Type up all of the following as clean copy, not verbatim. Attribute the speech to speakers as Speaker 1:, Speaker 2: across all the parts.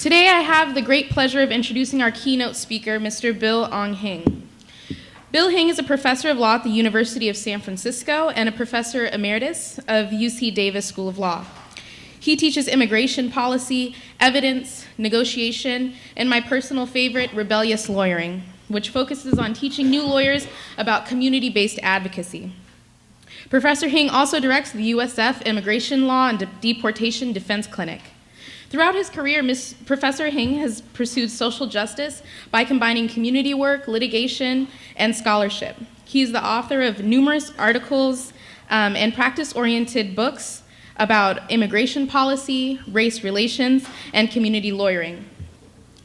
Speaker 1: Today I have the great pleasure of introducing our keynote speaker, Mr. Bill Ong Hing. Bill Hing is a professor of law at the University of San Francisco and a professor emeritus of UC Davis School of Law. He teaches immigration policy, evidence, negotiation, and my personal favorite, rebellious lawyering, which focuses on teaching new lawyers about community-based advocacy. Professor Hing also directs the USF Immigration Law and Deportation Defense Clinic. Throughout his career, Professor Hing has pursued social justice by combining community work, litigation, and scholarship. He is the author of numerous articles and practice-oriented books about immigration policy, race relations, and community lawyering.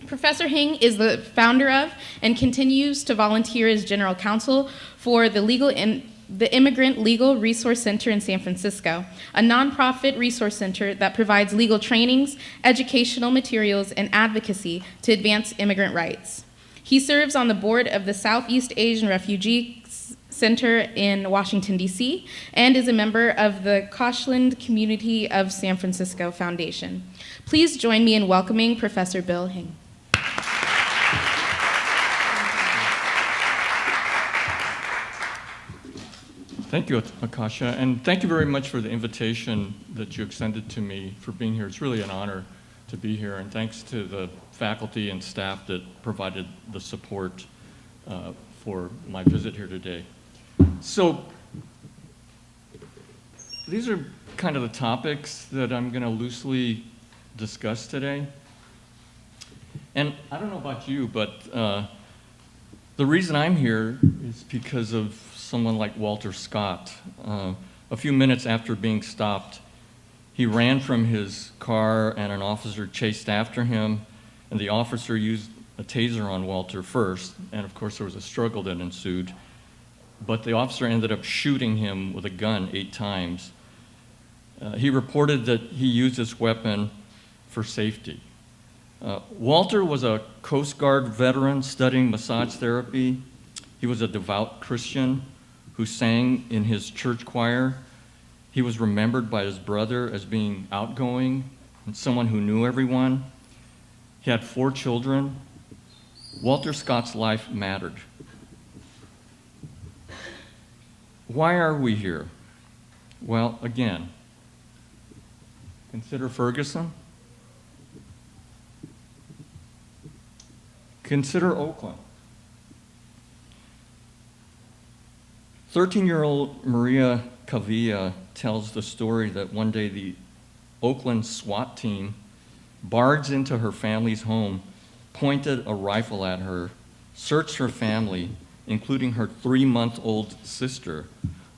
Speaker 1: Professor Hing is the founder of and continues to volunteer as general counsel for the Immigrant Legal Resource Center in San Francisco, a nonprofit resource center that provides legal trainings, educational materials, and advocacy to advance immigrant rights. He serves on the board of the Southeast Asian Refugee Center in Washington, D.C., and is a member of the Koshland Community of San Francisco Foundation. Please join me in welcoming Professor Bill Hing.
Speaker 2: Thank you, Akasha, and thank you very much for the invitation that you extended to me for being here. It's really an honor to be here, and thanks to the faculty and staff that provided the support for my visit here today. So, these are kind of the topics that I'm going to loosely discuss today. And I don't know about you, but the reason I'm here is because of someone like Walter Scott. A few minutes after being stopped, he ran from his car and an officer chased after him, and the officer used a taser on Walter first, and of course there was a struggle that ensued, but the officer ended up shooting him with a gun 8 times. He reported that he used this weapon for safety. Walter was a Coast Guard veteran studying massage therapy. He was a devout Christian who sang in his church choir. He was remembered by his brother as being outgoing and someone who knew everyone. He had 4 children. Walter Scott's life mattered. Why are we here? Well, again, consider Ferguson. Consider Oakland. 13-year-old Maria Cavilla tells the story that one day the Oakland SWAT team barged into her family's home, pointed a rifle at her, searched her family, including her 3-month-old sister,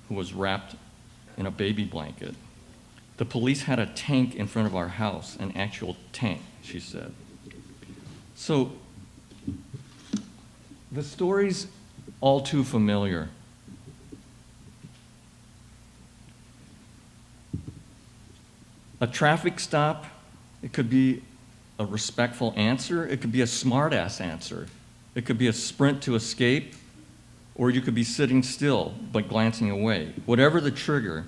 Speaker 2: who was wrapped in a baby blanket. The police had a tank in front of our house, an actual tank, she said. So, the story's all too familiar. A traffic stop, it could be a respectful answer, it could be a smart-ass answer, it could be a sprint to escape, or you could be sitting still but glancing away. Whatever the trigger,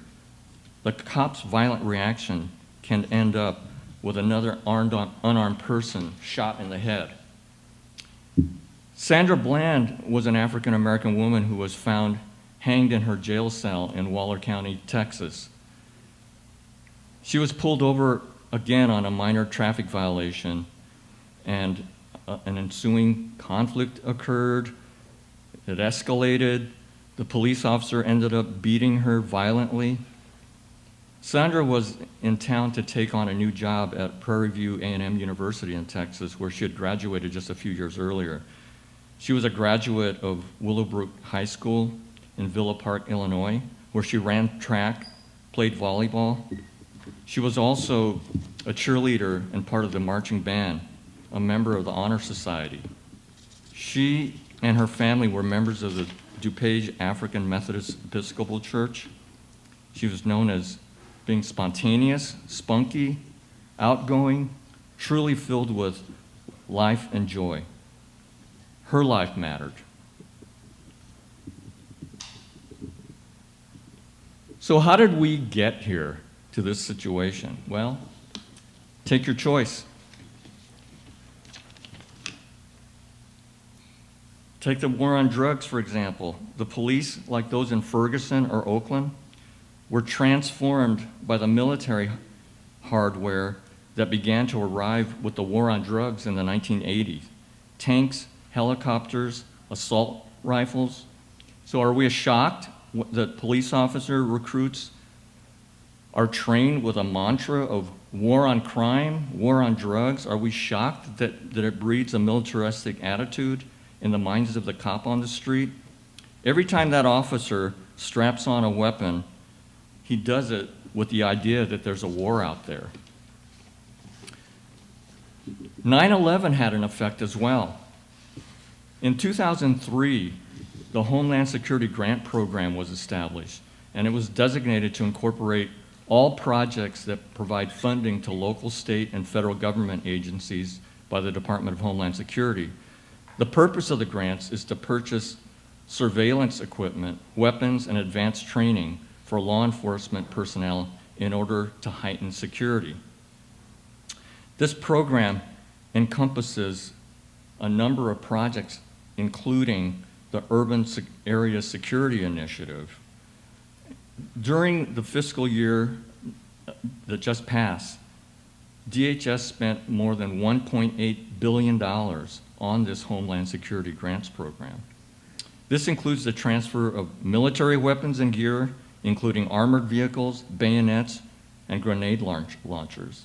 Speaker 2: the cop's violent reaction can end up with another unarmed person shot in the head. Sandra Bland was an African-American woman who was found hanged in her jail cell in Waller County, Texas. She was pulled over again on a minor traffic violation, and an ensuing conflict occurred. It escalated. The police officer ended up beating her violently. Sandra was in town to take on a new job at Prairie View A&M University in Texas, where she had graduated just a few years earlier. She was a graduate of Willowbrook High School in Villa Park, Illinois, where she ran track, played volleyball. She was also a cheerleader and part of the marching band, a member of the Honor Society. She and her family were members of the DuPage African Methodist Episcopal Church. She was known as being spontaneous, spunky, outgoing, truly filled with life and joy. Her life mattered. So how did we get here to this situation? Well, take your choice. Take the war on drugs, for example. The police, like those in Ferguson or Oakland, were transformed by the military hardware that began to arrive with the war on drugs in the 1980s. Tanks, helicopters, assault rifles. So are we shocked that police officer recruits are trained with a mantra of war on crime, war on drugs? Are we shocked that it breeds a militaristic attitude in the minds of the cop on the street? Every time that officer straps on a weapon, he does it with the idea that there's a war out there. 9/11 had an effect as well. In 2003, the Homeland Security Grant Program was established, and it was designated to incorporate all projects that provide funding to local, state, and federal government agencies by the Department of Homeland Security. The purpose of the grants is to purchase surveillance equipment, weapons, and advanced training for law enforcement personnel in order to heighten security. This program encompasses a number of projects, including the Urban Area Security Initiative. During the fiscal year that just passed, DHS spent more than $1.8 billion on this Homeland Security Grants Program. This includes the transfer of military weapons and gear, including armored vehicles, bayonets, and grenade launchers.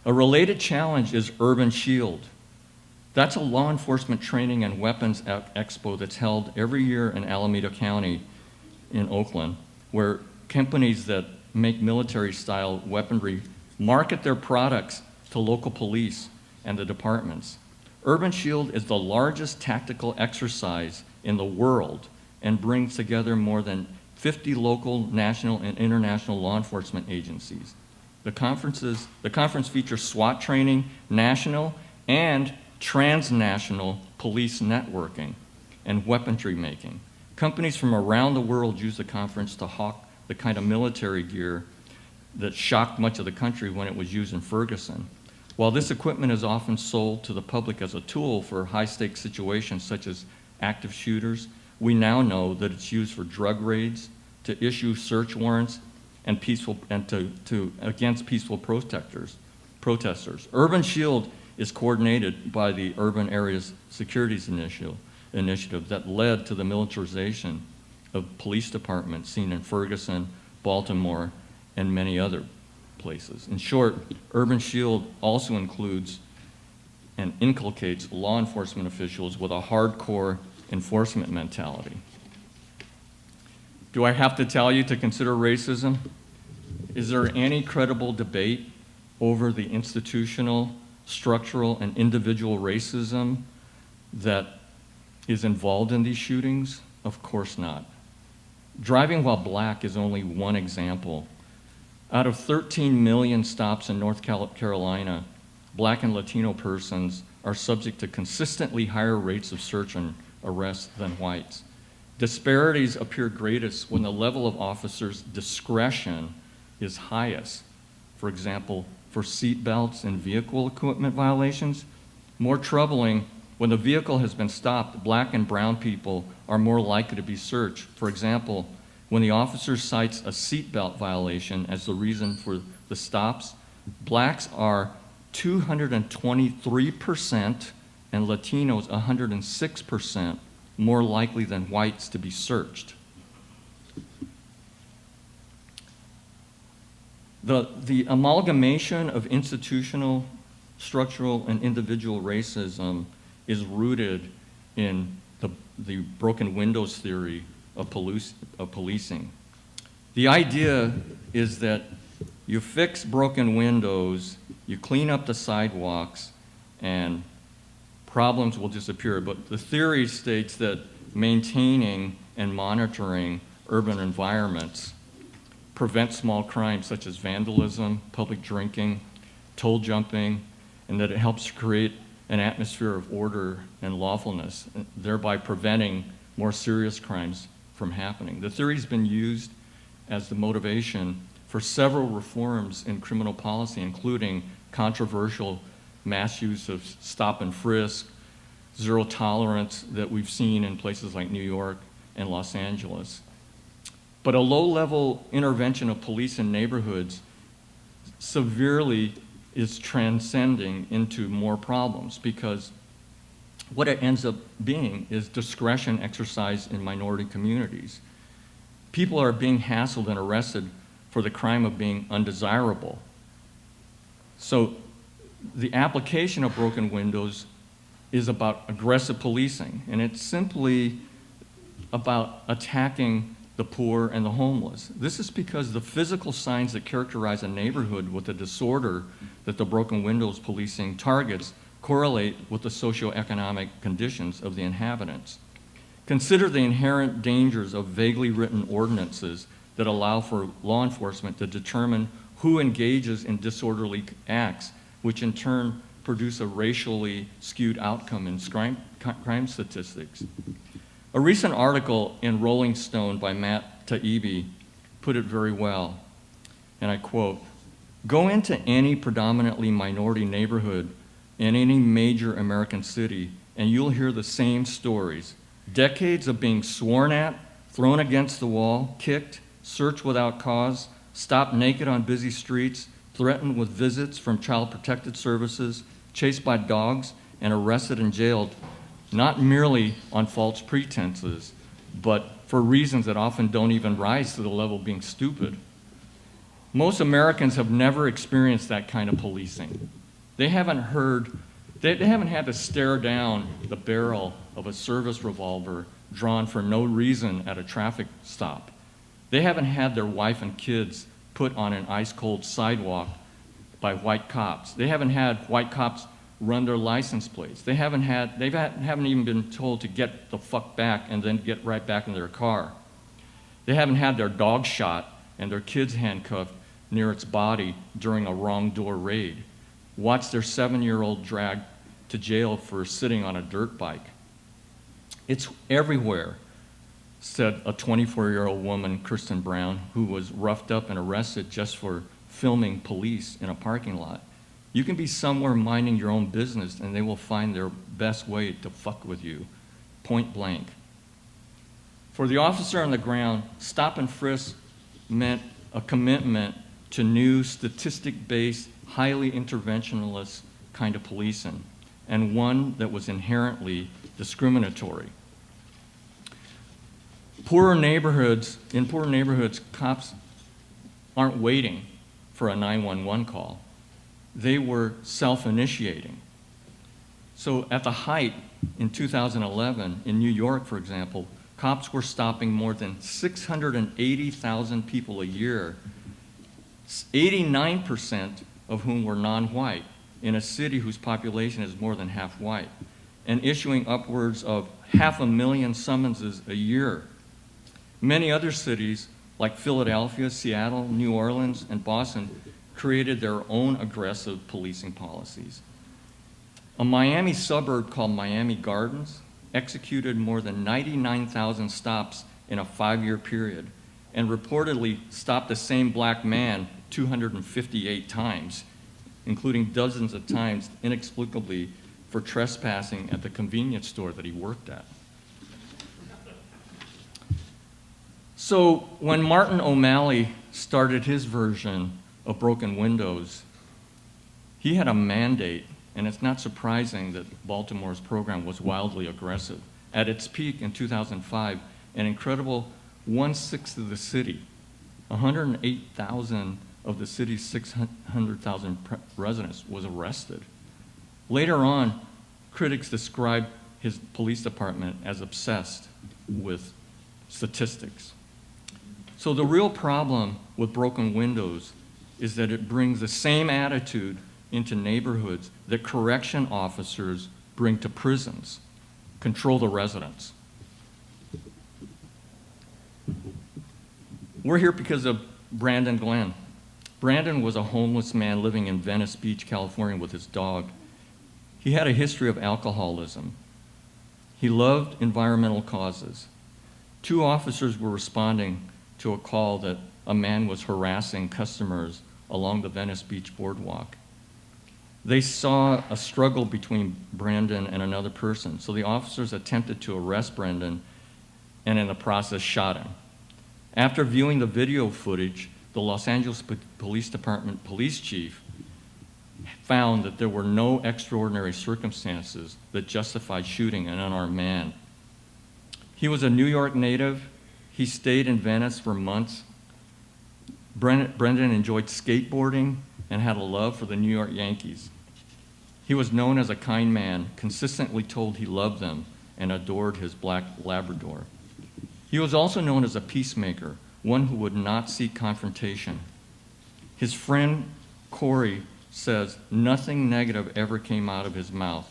Speaker 2: A related challenge is Urban Shield. That's a law enforcement training and weapons expo that's held every year in Alameda County in Oakland, where companies that make military-style weaponry market their products to local police and the departments. Urban Shield is the largest tactical exercise in the world and brings together more than 50 local, national, and international law enforcement agencies. The conference features SWAT training, national and transnational police networking, and weaponry making. Companies from around the world use the conference to hawk the kind of military gear that shocked much of the country when it was used in Ferguson. While this equipment is often sold to the public as a tool for high-stakes situations such as active shooters, we now know that it's used for drug raids, to issue search warrants, and against peaceful protesters. Urban Shield is coordinated by the Urban Areas Securities Initiative that led to the militarization of police departments seen in Ferguson, Baltimore, and many other places. In short, Urban Shield also includes and inculcates law enforcement officials with a hardcore enforcement mentality. Do I have to tell you to consider racism? Is there any credible debate over the institutional, structural, and individual racism that is involved in these shootings? Of course not. Driving while black is only one example. Out of 13 million stops in North Carolina, black and Latino persons are subject to consistently higher rates of search and arrest than whites. Disparities appear greatest when the level of officers' discretion is highest. For example, for seat belts and vehicle equipment violations. More troubling, when the vehicle has been stopped, black and brown people are more likely to be searched. For example, when the officer cites a seatbelt violation as the reason for the stops, blacks are 223% and Latinos 106% more likely than whites to be searched. The amalgamation of institutional, structural, and individual racism is rooted in the broken windows theory of policing. The idea is that you fix broken windows, you clean up the sidewalks, and problems will disappear. But the theory states that maintaining and monitoring urban environments prevents small crimes such as vandalism, public drinking, toll jumping, and that it helps create an atmosphere of order and lawfulness, thereby preventing more serious crimes from happening. The theory has been used as the motivation for several reforms in criminal policy, including controversial mass use of stop and frisk, zero tolerance that we've seen in places like New York and Los Angeles. But a low-level intervention of police in neighborhoods severely is transcending into more problems, because what it ends up being is discretion exercised in minority communities. People are being hassled and arrested for the crime of being undesirable. So the application of broken windows is about aggressive policing, and it's simply about attacking the poor and the homeless. This is because the physical signs that characterize a neighborhood with the disorder that the broken windows policing targets correlate with the socioeconomic conditions of the inhabitants. Consider the inherent dangers of vaguely written ordinances that allow for law enforcement to determine who engages in disorderly acts, which in turn produce a racially skewed outcome in crime statistics. A recent article in Rolling Stone by Matt Taibbi put it very well, and I quote, "Go into any predominantly minority neighborhood in any major American city, and you'll hear the same stories. Decades of being sworn at, thrown against the wall, kicked, searched without cause, stopped naked on busy streets, threatened with visits from Child Protective Services, chased by dogs, and arrested and jailed, not merely on false pretenses, but for reasons that often don't even rise to the level of being stupid." Most Americans have never experienced that kind of policing. They haven't had to stare down the barrel of a service revolver drawn for no reason at a traffic stop. They haven't had their wife and kids put on an ice-cold sidewalk by white cops. They haven't had white cops run their license plates. They haven't even been told to get the fuck back and then get right back in their car. They haven't had their dog shot and their kids handcuffed near its body during a wrong door raid. Watch their 7-year-old dragged to jail for sitting on a dirt bike. "It's everywhere," said a 24-year-old woman, Kristen Brown, who was roughed up and arrested just for filming police in a parking lot. You can be somewhere minding your own business and they will find their best way to fuck with you, point blank. For the officer on the ground, stop and frisk meant a commitment to new statistic-based, highly interventionalist kind of policing, and one that was inherently discriminatory. In poorer neighborhoods, cops aren't waiting for a 911 call. They were self-initiating. So at the height in 2011, in New York, for example, cops were stopping more than 680,000 people a year, 89% of whom were non-white, in a city whose population is more than half white, and issuing upwards of 500,000 summonses a year. Many other cities, like Philadelphia, Seattle, New Orleans, and Boston, created their own aggressive policing policies. A Miami suburb called Miami Gardens executed more than 99,000 stops in a 5-year period and reportedly stopped the same black man 258 times, including dozens of times inexplicably for trespassing at the convenience store that he worked at. So when Martin O'Malley started his version of broken windows, he had a mandate, and it's not surprising that Baltimore's program was wildly aggressive. At its peak in 2005, an incredible 1/6 of the city, 108,000 of the city's 600,000 residents, was arrested. Later on, critics described his police department as obsessed with statistics. So the real problem with broken windows is that it brings the same attitude into neighborhoods that correction officers bring to prisons: control the residents. We're here because of Brandon Glenn. Brandon was a homeless man living in Venice Beach, California with his dog. He had a history of alcoholism. He loved environmental causes. 2 officers were responding to a call that a man was harassing customers along the Venice Beach boardwalk. They saw a struggle between Branton and another person, so the officers attempted to arrest Branton and in the process shot him. After viewing the video footage, the Los Angeles Police Department police chief found that there were no extraordinary circumstances that justified shooting an unarmed man. He was a New York native. He stayed in Venice for months. Branton enjoyed skateboarding and had a love for the New York Yankees. He was known as a kind man, consistently told he loved them, and adored his black Labrador. He was also known as a peacemaker, one who would not seek confrontation. His friend Corey says nothing negative ever came out of his mouth.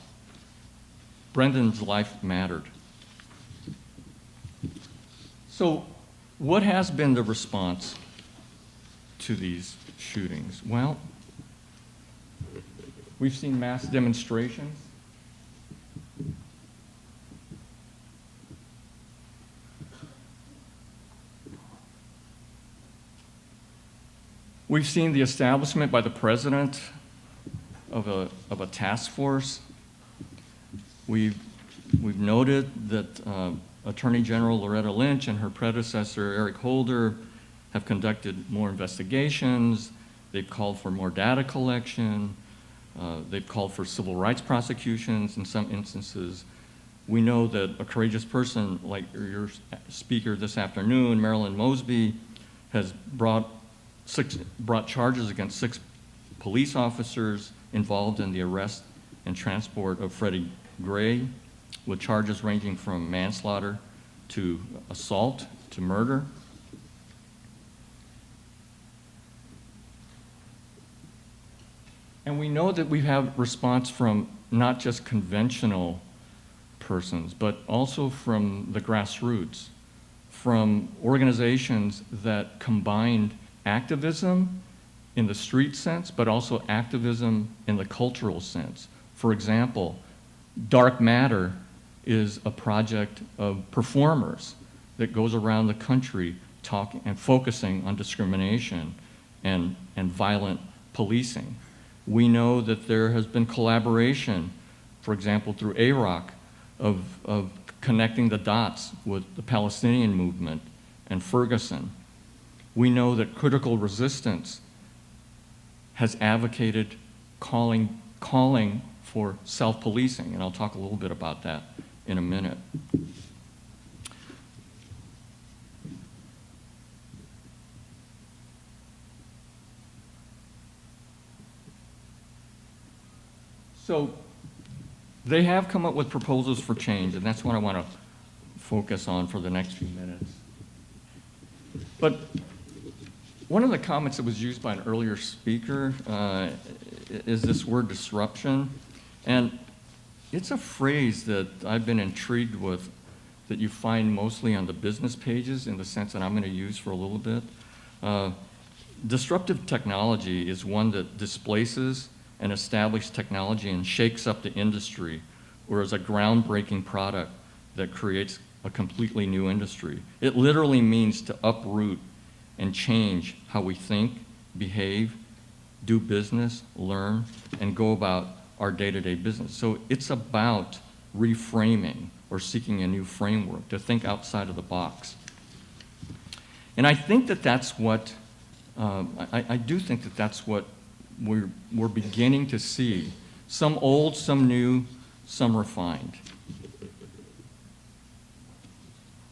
Speaker 2: Brendan's life mattered. So, what has been the response to these shootings? Well, we've seen mass demonstrations. We've seen the establishment by the president of a task force. We've noted that Attorney General Loretta Lynch and her predecessor Eric Holder have conducted more investigations. They've called for more data collection. They've called for civil rights prosecutions in some instances. We know that a courageous person like your speaker this afternoon, Marilyn Mosby, has brought charges against 6 police officers involved in the arrest and transport of Freddie Gray, with charges ranging from manslaughter to assault to murder. And we know that we have response from not just conventional persons, but also from the grassroots, from organizations that combined activism in the street sense, but also activism in the cultural sense. For example, Dark Matter is a project of performers that goes around the country talking and focusing on discrimination and violent policing. We know that there has been collaboration, for example, through AROC, of connecting the dots with the Palestinian movement and Ferguson. We know that Critical Resistance has advocated calling for self-policing, and I'll talk a little bit about that in a minute. So they have come up with proposals for change, and that's what I want to focus on for the next few minutes. But one of the comments that was used by an earlier speaker is this word disruption. And it's a phrase that I've been intrigued with that you find mostly on the business pages, in the sense that I'm going to use for a little bit. Disruptive technology is one that displaces an established technology and shakes up the industry, or is a groundbreaking product that creates a completely new industry. It literally means to uproot and change how we think, behave, do business, learn, and go about our day-to-day business. So it's about reframing or seeking a new framework, to think outside of the box. And I think that that's what, I do think that that's what we're beginning to see. Some old, some new, some refined.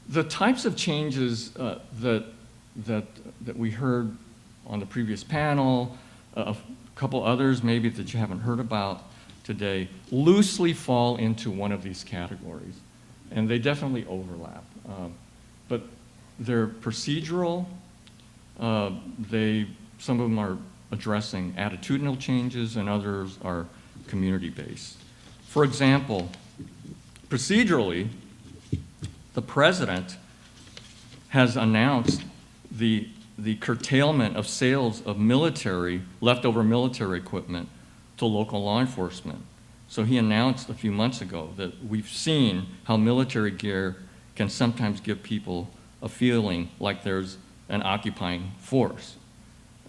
Speaker 2: The types of changes that we heard on the previous panel, a couple others maybe that you haven't heard about today, loosely fall into one of these categories. And they definitely overlap. But they're procedural. Some of them are addressing attitudinal changes, and others are community-based. For example, procedurally, the president has announced the curtailment of sales of leftover military equipment to local law enforcement. So he announced a few months ago that we've seen how military gear can sometimes give people a feeling like there's an occupying force.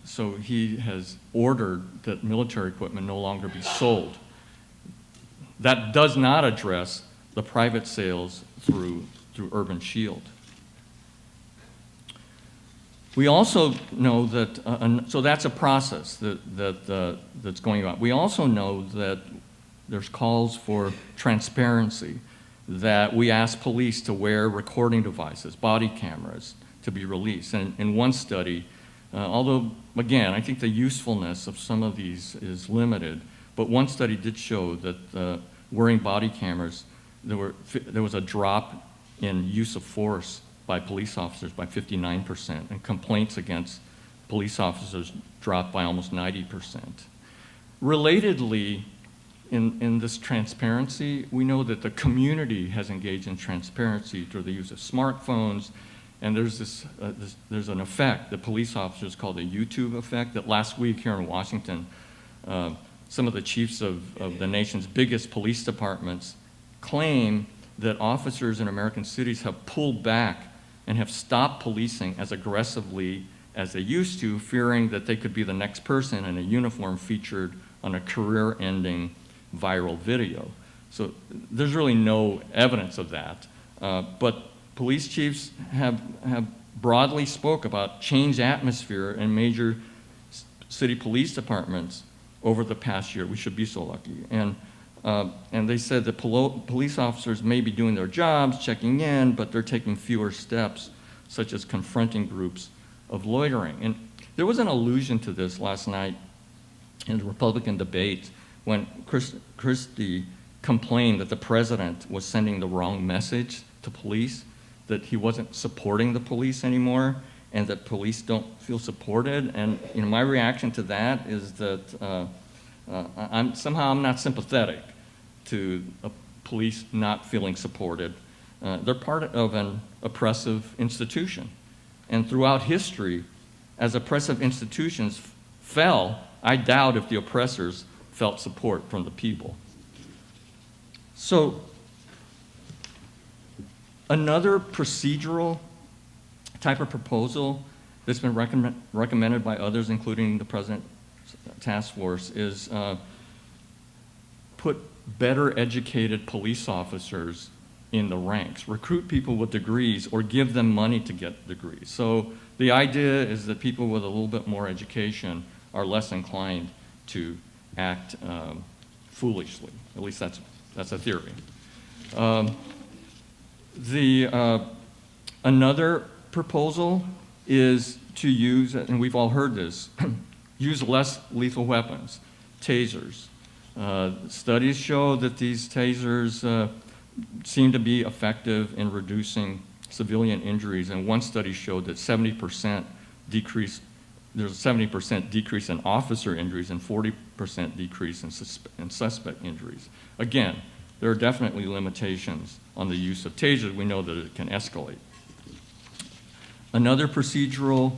Speaker 2: so he has ordered that military equipment no longer be sold. That does not address the private sales through Urban Shield. We also know that, so that's a process that's going on. We also know that there's calls for transparency, that we ask police to wear recording devices, body cameras, to be released. And in one study, although, again, I think the usefulness of some of these is limited, but one study did show that wearing body cameras, there was a drop in use of force by police officers by 59%, and complaints against police officers dropped by almost 90%. Relatedly, in this transparency, we know that the community has engaged in transparency through the use of smartphones, and there's an effect that police officers call the YouTube effect, that last week here in Washington, some of the chiefs of the nation's biggest police departments claim that officers in American cities have pulled back and have stopped policing as aggressively as they used to, fearing that they could be the next person in a uniform featured on a career-ending viral video. So there's really no evidence of that. But police chiefs have broadly spoke about changed atmosphere in major city police departments over the past year. We should be so lucky. And they said that police officers may be doing their jobs, checking in, but they're taking fewer steps, such as confronting groups of loitering. And there was an allusion to this last night in the Republican debate when Christie complained that the president was sending the wrong message to police, that he wasn't supporting the police anymore, and that police don't feel supported. And my reaction to that is that I'm not sympathetic to police not feeling supported. They're part of an oppressive institution. And throughout history, as oppressive institutions fell, I doubt if the oppressors felt support from the people. So another procedural type of proposal that's been recommended by others, including the President's task force, is put better educated police officers in the ranks, recruit people with degrees, or give them money to get degrees. So the idea is that people with a little bit more education are less inclined to act foolishly. At least that's a theory. Another proposal is to use, and we've all heard this, use less lethal weapons, tasers. Studies show that these tasers seem to be effective in reducing civilian injuries, and one study showed that 70% decrease, there's a 70% decrease in officer injuries and 40% decrease in suspect injuries. Again, there are definitely limitations on the use of tasers. We know that it can escalate. Another procedural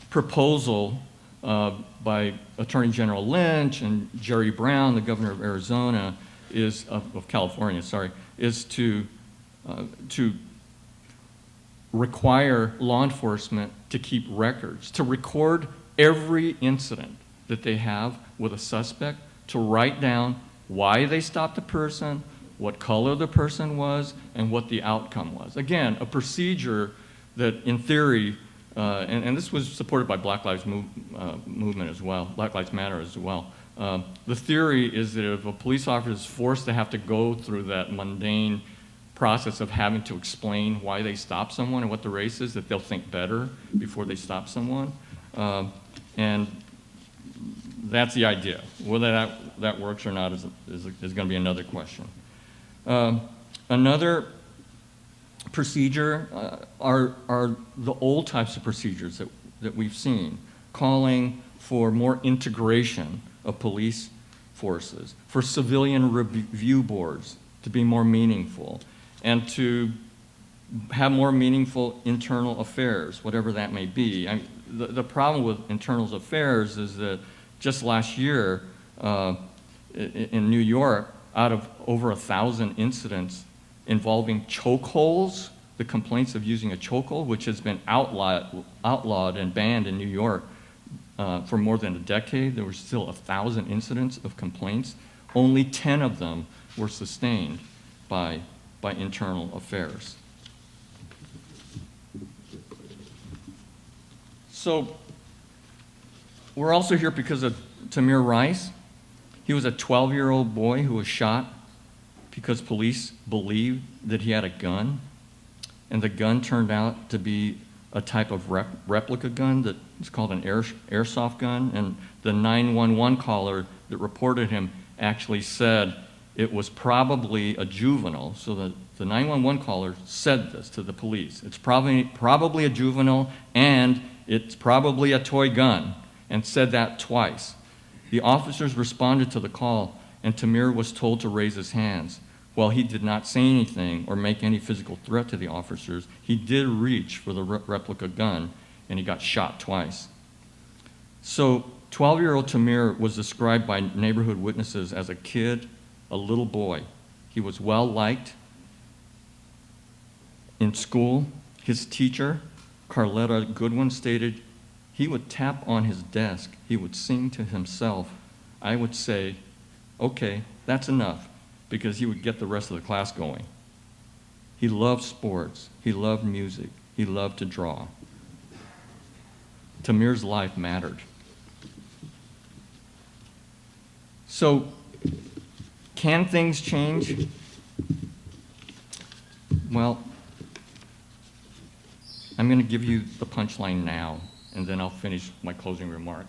Speaker 2: proposal by Attorney General Lynch and Jerry Brown, the governor of Arizona, of California, is to require law enforcement to keep records, to record every incident that they have with a suspect, to write down why they stopped the person, what color the person was, and what the outcome was. Again, a procedure that in theory, and this was supported by Black Lives Movement as well, Black Lives Matter as well. The theory is that if a police officer is forced to have to go through that mundane process of having to explain why they stopped someone and what the race is, that they'll think better before they stop someone. And that's the idea. Whether that works or not is going to be another question. Another procedure are the old types of procedures that we've seen, calling for more integration of police forces, for civilian review boards to be more meaningful, and to have more meaningful internal affairs, whatever that may be. The problem with internal affairs is that just last year in New York, out of over 1,000 incidents involving chokeholds, the complaints of using a chokehold, which has been outlawed and banned in New York, for more than a decade. There were still 1,000 incidents of complaints. Only 10 of them were sustained by internal affairs. So we're also here because of Tamir Rice. He was a 12-year-old boy who was shot because police believed that he had a gun, and the gun turned out to be a type of replica gun that is called an airsoft gun, and the 911 caller that reported him actually said it was probably a juvenile. So the 911 caller said this to the police. It's probably a juvenile, and it's probably a toy gun, and said that twice. The officers responded to the call, and Tamir was told to raise his hands. While he did not say anything or make any physical threat to the officers, he did reach for the replica gun, and he got shot twice. So 12-year-old Tamir was described by neighborhood witnesses as a kid, a little boy. He was well-liked in school. His teacher, Carletta Goodwin, stated, he would tap on his desk. He would sing to himself. I would say, okay, that's enough, because he would get the rest of the class going. He loved sports. He loved music. He loved to draw. Tamir's life mattered. So, can things change? Well, I'm going to give you the punchline now, and then I'll finish my closing remarks.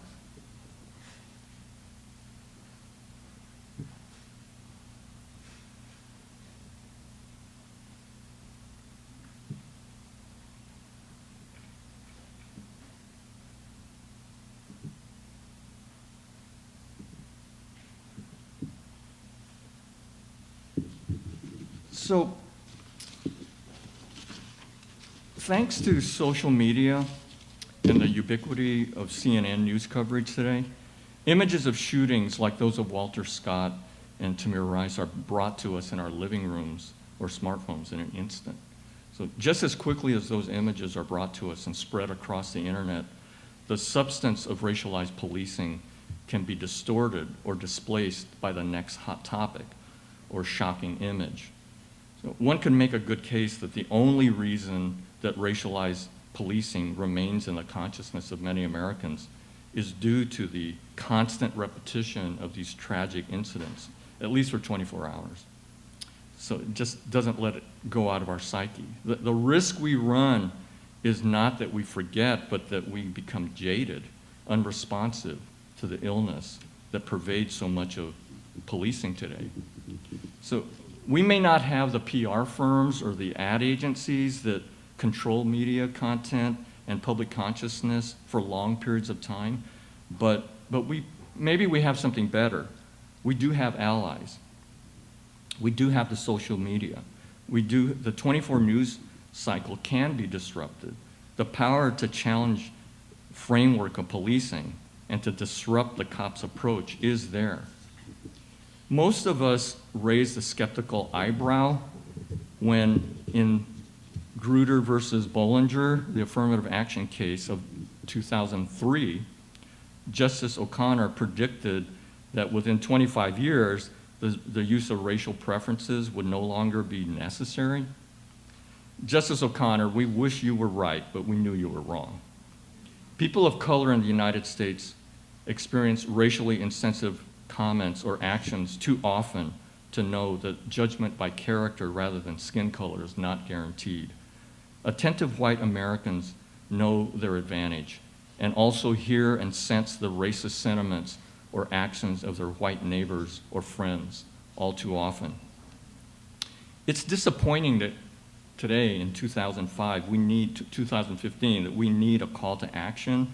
Speaker 2: So, thanks to social media and the ubiquity of CNN news coverage today, images of shootings like those of Walter Scott and Tamir Rice are brought to us in our living rooms or smartphones in an instant. So just as quickly as those images are brought to us and spread across the internet, the substance of racialized policing can be distorted or displaced by the next hot topic or shocking image. So one can make a good case that the only reason that racialized policing remains in the consciousness of many Americans is due to the constant repetition of these tragic incidents, at least for 24 hours. So it just doesn't let it go out of our psyche. The risk we run is not that we forget, but that we become jaded, unresponsive to the illness that pervades so much of policing today. So we may not have the PR firms or the ad agencies that control media content and public consciousness for long periods of time, but maybe we have something better. We do have allies. We do have the social media. The 24 news cycle can be disrupted. The power to challenge framework of policing and to disrupt the cops' approach is there. Most of us raised a skeptical eyebrow when in Grutter versus Bollinger, the affirmative action case of 2003, Justice O'Connor predicted that within 25 years, the use of racial preferences would no longer be necessary. Justice O'Connor, we wish you were right, but we knew you were wrong. People of color in the United States experience racially insensitive comments or actions too often to know that judgment by character rather than skin color is not guaranteed. Attentive white Americans know their advantage and also hear and sense the racist sentiments or actions of their white neighbors or friends all too often. It's disappointing that today in 2015, that we need a call to action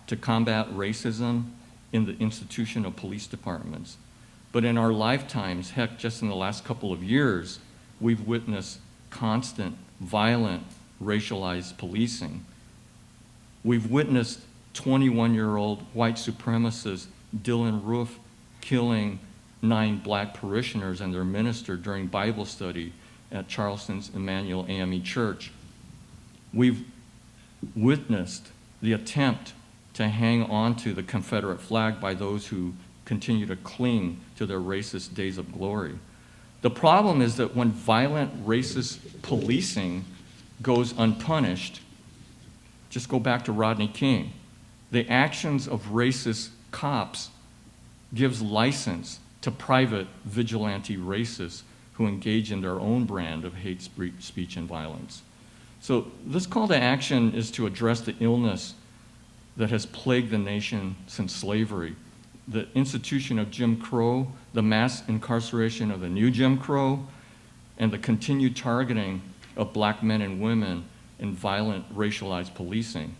Speaker 2: to combat racism in the institution of police departments. But in our lifetimes, heck, just in the last couple of years, we've witnessed constant, violent, racialized policing. We've witnessed 21-year-old white supremacist Dylan Roof killing 9 black parishioners and their minister during Bible study at Charleston's Emmanuel AME Church. We've witnessed the attempt to hang on to the Confederate flag by those who continue to cling to their racist days of glory. The problem is that when violent racist policing goes unpunished, just go back to Rodney King, the actions of racist cops gives license to private vigilante racists who engage in their own brand of hate speech and violence. So this call to action is to address the illness that has plagued the nation since slavery. The institution of Jim Crow, the mass incarceration of the new Jim Crow, and the continued targeting of black men and women in violent racialized policing.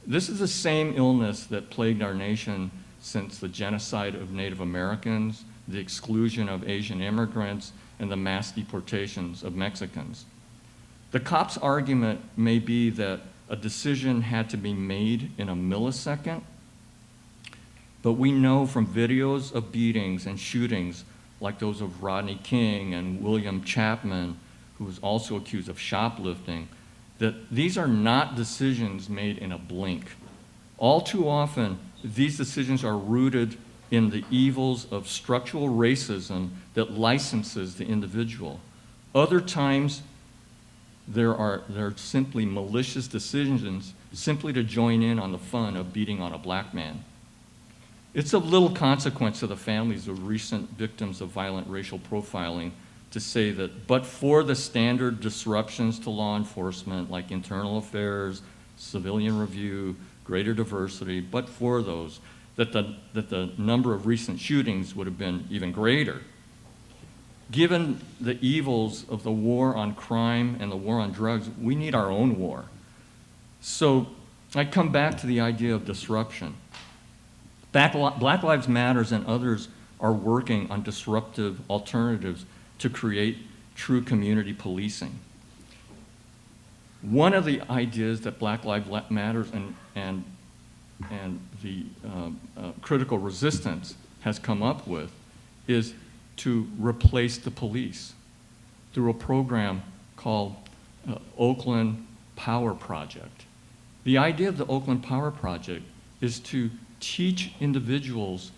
Speaker 2: This is the same illness that plagued our nation since the genocide of Native Americans, the exclusion of Asian immigrants, and the mass deportations of Mexicans. The cops' argument may be that a decision had to be made in a millisecond, but we know from videos of beatings and shootings like those of Rodney King and William Chapman, who was also accused of shoplifting, that these are not decisions made in a blink. All too often, these decisions are rooted in the evils of structural racism that licenses the individual. Other times, there are simply malicious decisions simply to join in on the fun of beating on a black man. It's of little consequence to the families of recent victims of violent racial profiling to say that, but for the standard disruptions to law enforcement like internal affairs, civilian review, greater diversity, but for those, that the number of recent shootings would have been even greater. Given the evils of the war on crime and the war on drugs, we need our own war. So I come back to the idea of disruption. Black Lives Matter and others are working on disruptive alternatives to create true community policing. One of the ideas that Black Lives Matter and the critical resistance has come up with is to replace the police through a program called Oakland Power Project. The idea of the Oakland Power Project is to teach individuals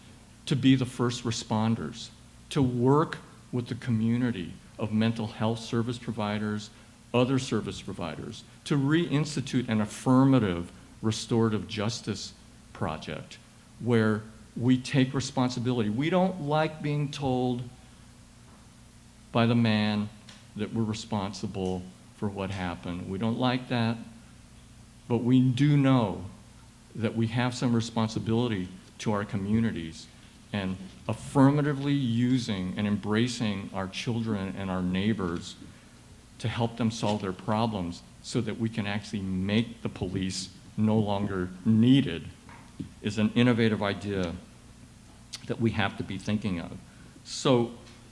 Speaker 2: to be the first responders, to work with the community of mental health service providers, other service providers, to reinstitute an affirmative restorative justice project where we take responsibility. We don't like being told by the man that we're responsible for what happened. We don't like that, but we do know that we have some responsibility to our communities and affirmatively using and embracing our children and our neighbors to help them solve their problems so that we can actually make the police no longer needed is an innovative idea that we have to be thinking of. So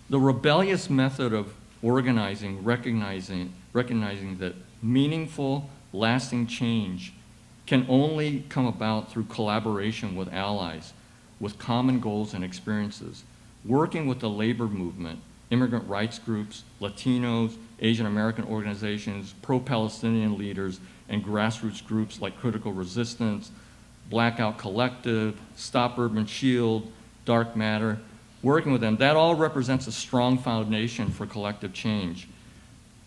Speaker 2: the rebellious method of organizing, recognizing that meaningful, lasting change can only come about through collaboration with allies, with common goals and experiences, working with the labor movement, immigrant rights groups, Latinos, Asian American organizations, pro-Palestinian leaders, and grassroots groups like Critical Resistance, Blackout Collective, Stop Urban Shield, Dark Matter, working with them. That all represents a strong foundation for collective change.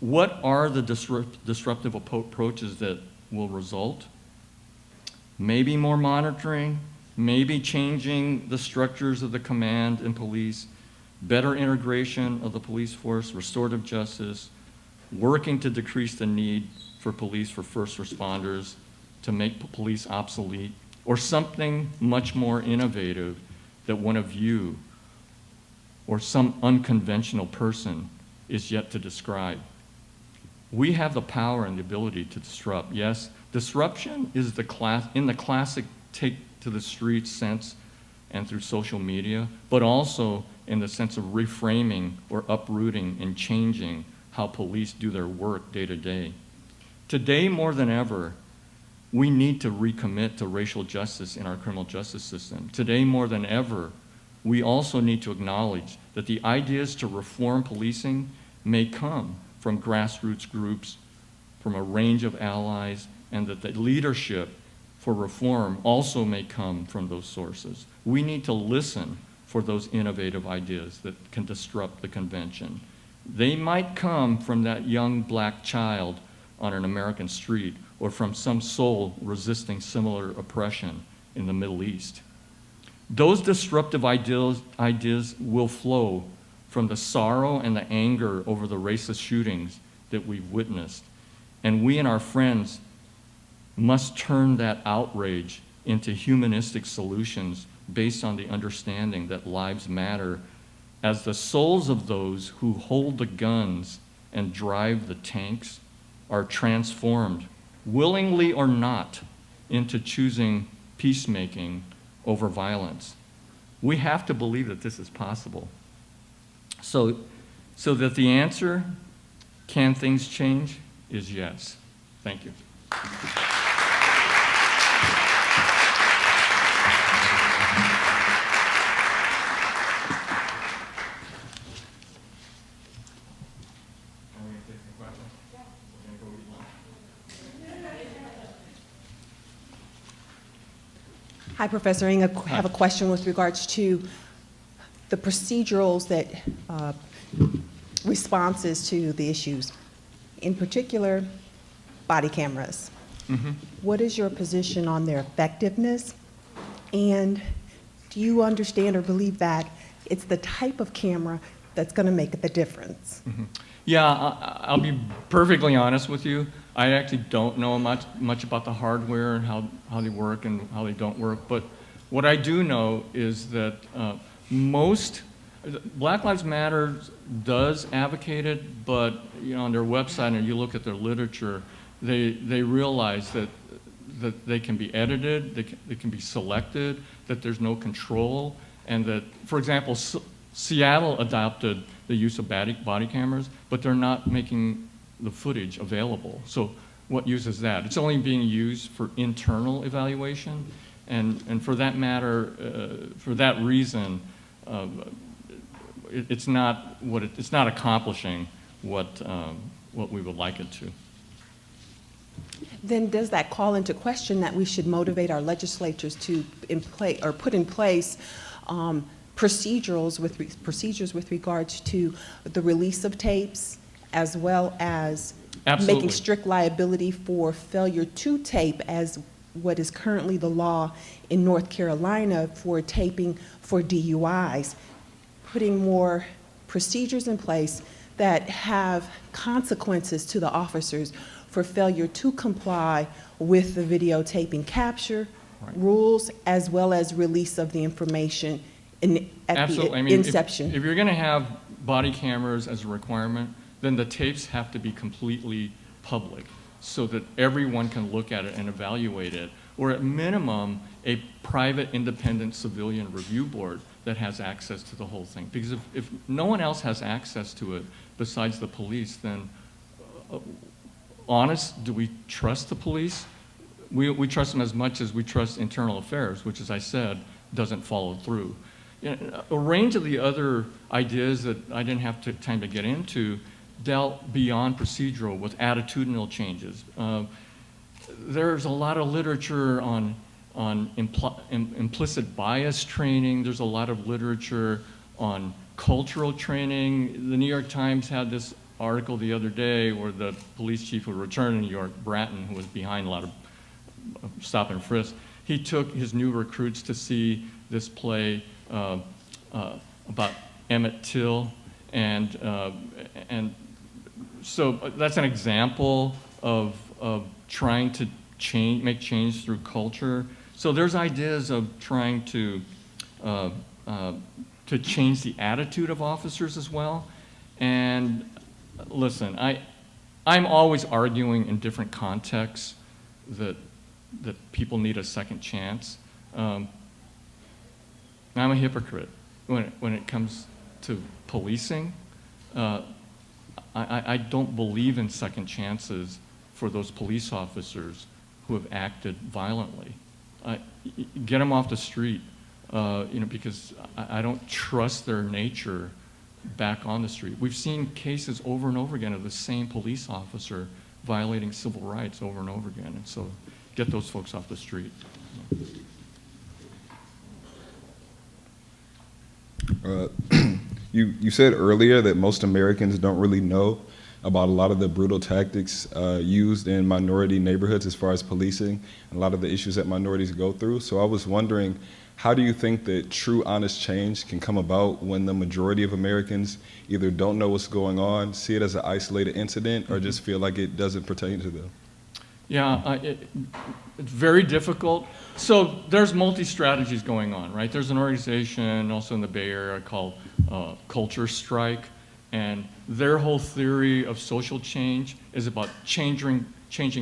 Speaker 2: What are the disruptive approaches that will result? Maybe more monitoring, maybe changing the structures of the command and police, better integration of the police force, restorative justice, working to decrease the need for police for first responders, to make police obsolete, or something much more innovative that one of you or some unconventional person is yet to describe. We have the power and the ability to disrupt. Yes, disruption is in the classic take to the streets sense and through social media, but also in the sense of reframing or uprooting and changing how police do their work day to day. Today, more than ever, we need to recommit to racial justice in our criminal justice system. Today, more than ever, we also need to acknowledge that the ideas to reform policing may come from grassroots groups, from a range of allies, and that the leadership for reform also may come from those sources. We need to listen for those innovative ideas that can disrupt the convention. They might come from that young black child on an American street or from some soul resisting similar oppression in the Middle East. Those disruptive ideas will flow from the sorrow and the anger over the racist shootings that we've witnessed. And we and our friends must turn that outrage into humanistic solutions based on the understanding that lives matter as the souls of those who hold the guns and drive the tanks are transformed, willingly or not, into choosing peacemaking over violence. We have to believe that this is possible. So that the answer, can things change, is yes. Thank you.
Speaker 3: Hi, Professor Ng. I have a question with regards to the procedurals that responses to the issues, in particular, body cameras.
Speaker 2: Mm-hmm.
Speaker 3: What is your position on their effectiveness? And do you understand or believe that it's the type of camera that's going to make the difference?
Speaker 2: Mm-hmm. Yeah, I'll be perfectly honest with you. I actually don't know much about the hardware and how they work and how they don't work. But what I do know is that Black Lives Matter does advocate it, but on their website and you look at their literature, they realize that they can be edited, they can be selected, that there's no control, and that, for example, Seattle adopted the use of body cameras, but they're not making the footage available. So what use is that? It's only being used for internal evaluation, and for that matter, for that reason, it's not accomplishing what we would like it to.
Speaker 3: Then does that call into question that we should motivate our legislatures to put in place procedures with regards to the release of tapes, as well as
Speaker 2: Absolutely.
Speaker 3: Making strict liability for failure to tape, as what is currently the law in North Carolina for taping for DUIs, putting more procedures in place that have consequences to the officers for failure to comply with the videotaping capture rules, as well as release of the information at
Speaker 2: Absolutely.
Speaker 3: the inception.
Speaker 2: If you're going to have body cameras as a requirement, then the tapes have to be completely public so that everyone can look at it and evaluate it, or at minimum, a private independent civilian review board that has access to the whole thing. Because if no one else has access to it besides the police, then do we trust the police? We trust them as much as we trust internal affairs, which, as I said, doesn't follow through. A range of the other ideas that I didn't have time to get into dealt beyond procedural with attitudinal changes. There's a lot of literature on implicit bias training. There's a lot of literature on cultural training. The New York Times had this article the other day where the police chief who returned in New York, Branton, who was behind a lot of stop and frisk, he took his new recruits to see this play about Emmett Till, and so that's an example of trying to make change through culture. So there's ideas of trying to change the attitude of officers as well. And listen, I'm always arguing in different contexts that people need a second chance. I'm a hypocrite when it comes to policing. I don't believe in second chances for those police officers who have acted violently. Get them off the street, because I don't trust their nature back on the street. We've seen cases over and over again of the same police officer violating civil rights over and over again. And so get those folks off the street.
Speaker 4: You said earlier that most Americans don't really know about a lot of the brutal tactics used in minority neighborhoods as far as policing and a lot of the issues that minorities go through. So I was wondering, how do you think that true, honest change can come about when the majority of Americans either don't know what's going on, see it as an isolated incident, or just feel like it doesn't pertain to them?
Speaker 2: Yeah, it's very difficult. So there's multi-strategies going on, right? There's an organization also in the Bay Area called Culture Strike, and their whole theory of social change is about changing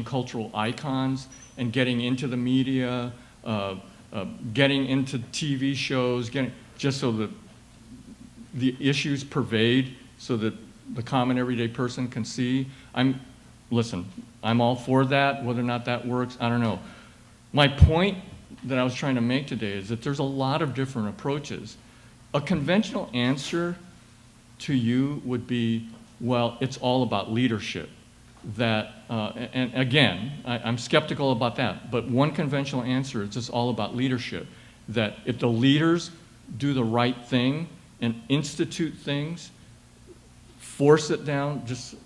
Speaker 2: cultural icons and getting into the media, getting into TV shows, just so that the issues pervade so that the common everyday person can see. Listen, I'm all for that. Whether or not that works, I don't know. My point that I was trying to make today is that there's a lot of different approaches. A conventional answer to you would be, well, it's all about leadership. And again, I'm skeptical about that, but one conventional answer is it's all about leadership. That if the leaders do the right thing and institute things, force it down, just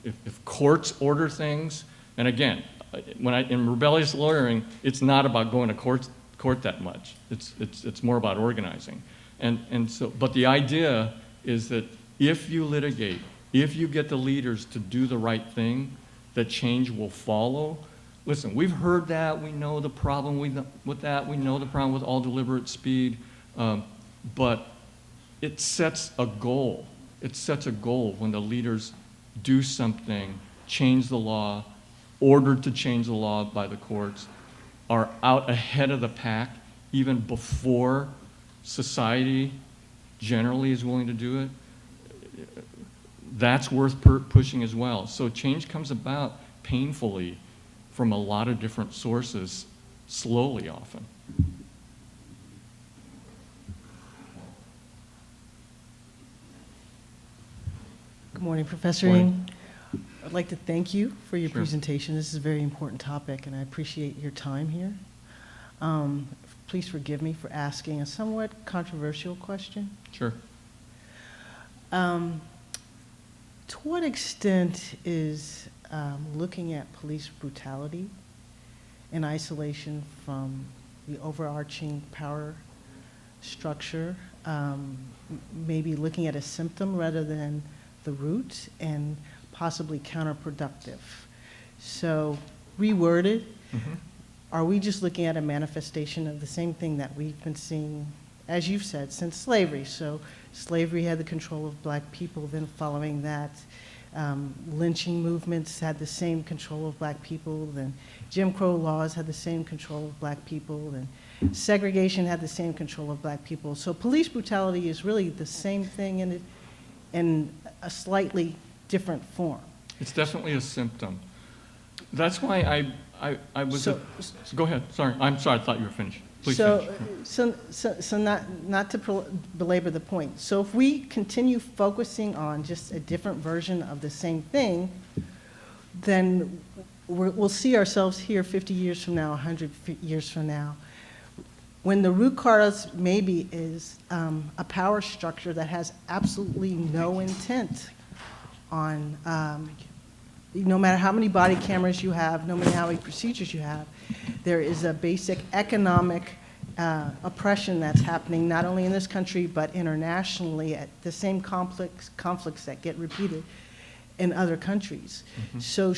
Speaker 2: if courts order things, and again, in rebellious lawyering, it's not about going to court that much. It's more about organizing. But the idea is that if you litigate, if you get the leaders to do the right thing, that change will follow. Listen, we've heard that. We know the problem with that. We know the problem with all deliberate speed. But it sets a goal. It sets a goal when the leaders do something, change the law, ordered to change the law by the courts, are out ahead of the pack even before society generally is willing to do it. That's worth pushing as well. So change comes about painfully from a lot of different sources, slowly often.
Speaker 5: Good morning, Professor
Speaker 2: Morning.
Speaker 5: Ng. I'd like to thank you for your
Speaker 2: Sure.
Speaker 5: presentation. This is a very important topic, and I appreciate your time here. Please forgive me for asking a somewhat controversial question.
Speaker 2: Sure.
Speaker 5: To what extent is looking at police brutality in isolation from the overarching power structure, maybe looking at a symptom rather than the root, and possibly counterproductive? So, reworded, are we just looking at a manifestation of the same thing that we've been seeing, as you've said, since slavery? So slavery had the control of black people, then following that, lynching movements had the same control of black people, then Jim Crow laws had the same control of black people, then segregation had the same control of black people. So police brutality is really the same thing in a slightly different form.
Speaker 2: It's definitely a symptom. That's why I was.
Speaker 5: So-
Speaker 2: Go ahead. Sorry. I'm sorry. I thought you were finished. Please finish.
Speaker 5: So not to belabor the point. So if we continue focusing on just a different version of the same thing, then we'll see ourselves here 50 years from now, 100 years from now, when the root cause maybe is a power structure that has absolutely no intent on, no matter how many body cameras you have, no matter how many procedures you have, there is a basic economic oppression that's happening not only in this country but internationally at the same conflicts that get repeated in other countries.
Speaker 2: Mm-hmm.
Speaker 5: So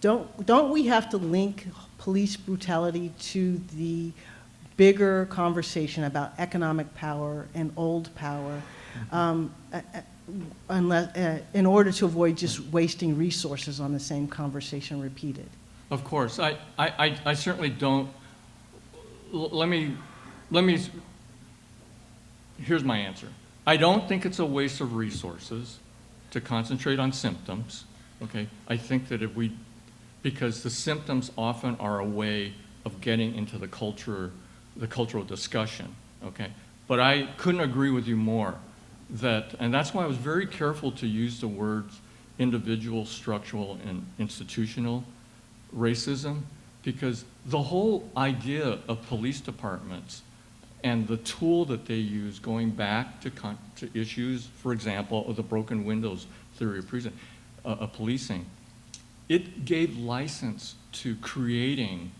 Speaker 5: don't we have to link police brutality to the bigger conversation about economic power and old power, in order to avoid just wasting resources on the same conversation repeated?
Speaker 2: Of course. I certainly don't. Let me. Here's my answer. I don't think it's a waste of resources to concentrate on symptoms. Okay. I think that because the symptoms often are a way of getting into the cultural discussion. Okay. But I couldn't agree with you more and that's why I was very careful to use the words individual, structural, and institutional racism, because the whole idea of police departments and the tool that they use going back to issues, for example, of the broken windows theory of policing, it gave license to creating,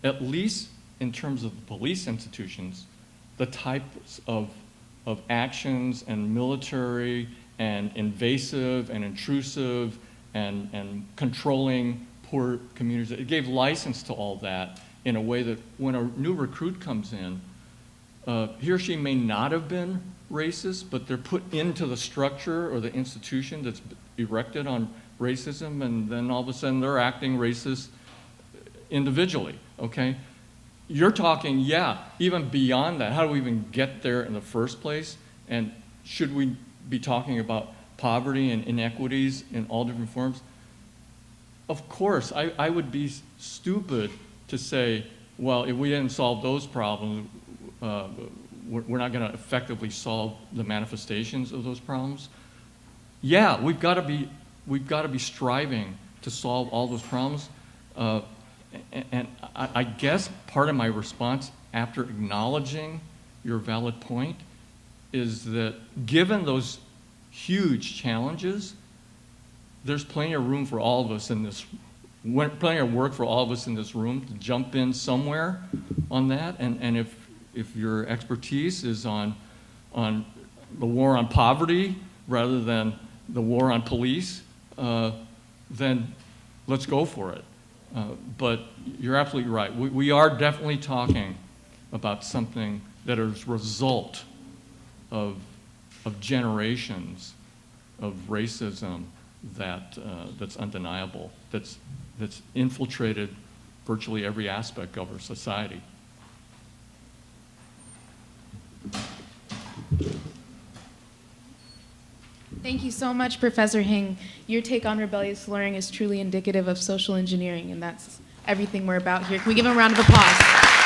Speaker 2: at least in terms of police institutions, the types of actions and military and invasive and intrusive and controlling poor communities. It gave license to all that in a way that when a new recruit comes in, he or she may not have been racist, but they're put into the structure or the institution that's erected on racism, and then all of a sudden they're acting racist individually, okay? You're talking, yeah, even beyond that. How do we even get there in the first place? And should we be talking about poverty and inequities in all different forms? Of course, I would be stupid to say, well, if we didn't solve those problems, we're not going to effectively solve the manifestations of those problems. Yeah, we've got to be striving to solve all those problems. And I guess part of my response after acknowledging your valid point is that given those huge challenges, there's plenty of room for all of us in this, plenty of work for all of us in this room to jump in somewhere on that. And if your expertise is on the war on poverty rather than the war on police, then let's go for it. But you're absolutely right. We are definitely talking about something that is a result of generations of racism that's undeniable, that's infiltrated virtually every aspect of our society.
Speaker 1: Thank you so much, Professor Hing. Your take on rebellious slurring is truly indicative of social engineering, and that's everything we're about here. Can we give him a round of applause?